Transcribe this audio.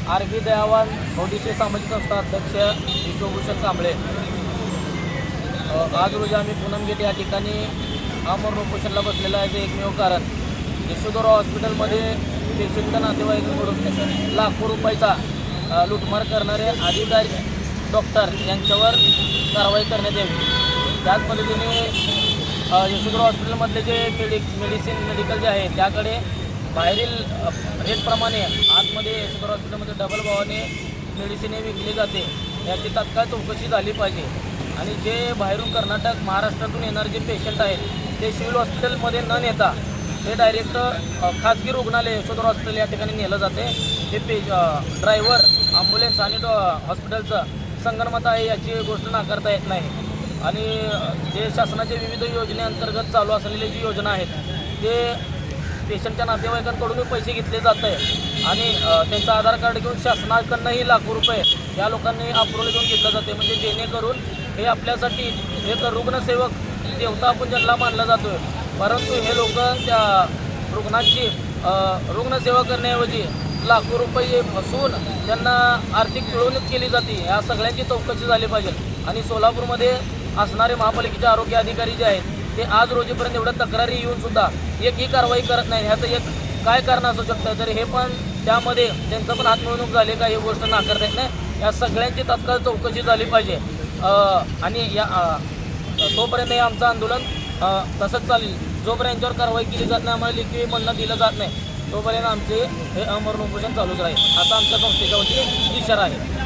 RB. दयावान ओडिशी सामाजिक संस्था अध्यक्ष विश्वभूषण कांबळे। आज रोजी आम्ही पूनम गेट या ठिकाणी आमरण उपोषणाला बसलेलं आहे. ते एकमेव कारण यशोधरा हॉस्पिटलमध्ये पेशंटच्या नातेवाईकांकडून लाखो रुपयाचा लूटमार करणारे अधिकारी डॉक्टर यांच्यावर कारवाई करण्यात यावी। त्याच पद्धतीने यशोधरा हॉस्पिटलमधले जे मेडिकल जे आहे त्याकडे बाहेरील रेटप्रमाणे आतमध्ये यशोधरा हॉस्पिटलमध्ये डबल भावाने मेडिसिन विकली जाते, याची तात्काळ चौकशी झाली पाहिजे। आणि जे बाहेरून कर्नाटक महाराष्ट्रातून येणारे जे पेशंट आहेत ते सिव्हिल हॉस्पिटलमध्ये न नेता ते डायरेक्ट खाजगी रुग्णालय यशोधरा हॉस्पिटल या ठिकाणी नेलं जाते। ते ड्रायव्हर ॲम्ब्युलन्स आणि हॉस्पिटलचं संगनमत आहे याची गोष्ट नाकारता येत नाही। आणि जे शासनाच्या विविध योजनेअंतर्गत चालू असलेले जी योजना आहेत ते पेशंटच्या नातेवाईकांकडून पैसे घेतले जात आहे आणि त्यांचं आधार कार्ड घेऊन शासनाकडनंही लाखो रुपये या लोकांनी अप्रूव्हल घेऊन घेतलं जाते। म्हणजे जेणेकरून हे आपल्यासाठी एक रुग्णसेवक देवता आपण ज्यांना मानला जातो आहे, परंतु हे लोक त्या रुग्णांची रुग्णसेवा करण्याऐवजी लाखो रुपये फसवून त्यांना आर्थिक पिळवणूक केली जाते। या सगळ्यांची चौकशी झाली पाहिजे। आणि सोलापूरमध्ये असणारे महापालिकेचे आरोग्य अधिकारी जे आहेत ते आज रोजीपर्यंत एवढ्या तक्रारी येऊनसुद्धा एकही कारवाई करत नाही। ह्याचं एक काय कारण असू शकतं, तर हे पण त्यामध्ये त्यांचं पण हातमिळवणूक झाली का ही गोष्ट नाकारता येत नाही। या सगळ्यांची तात्काळ चौकशी झाली पाहिजे आणि या तोपर्यंत हे आमचं आंदोलन तसंच चालेल। जोपर्यंत यांच्यावर कारवाई केली जात नाही, आम्हाला लेखी म्हणणं दिलं जात नाही, तोपर्यंत आमचे हे आमरण उपोषण चालूच राहील, असा आमच्या संस्थेच्या वतीने इशारा आहे।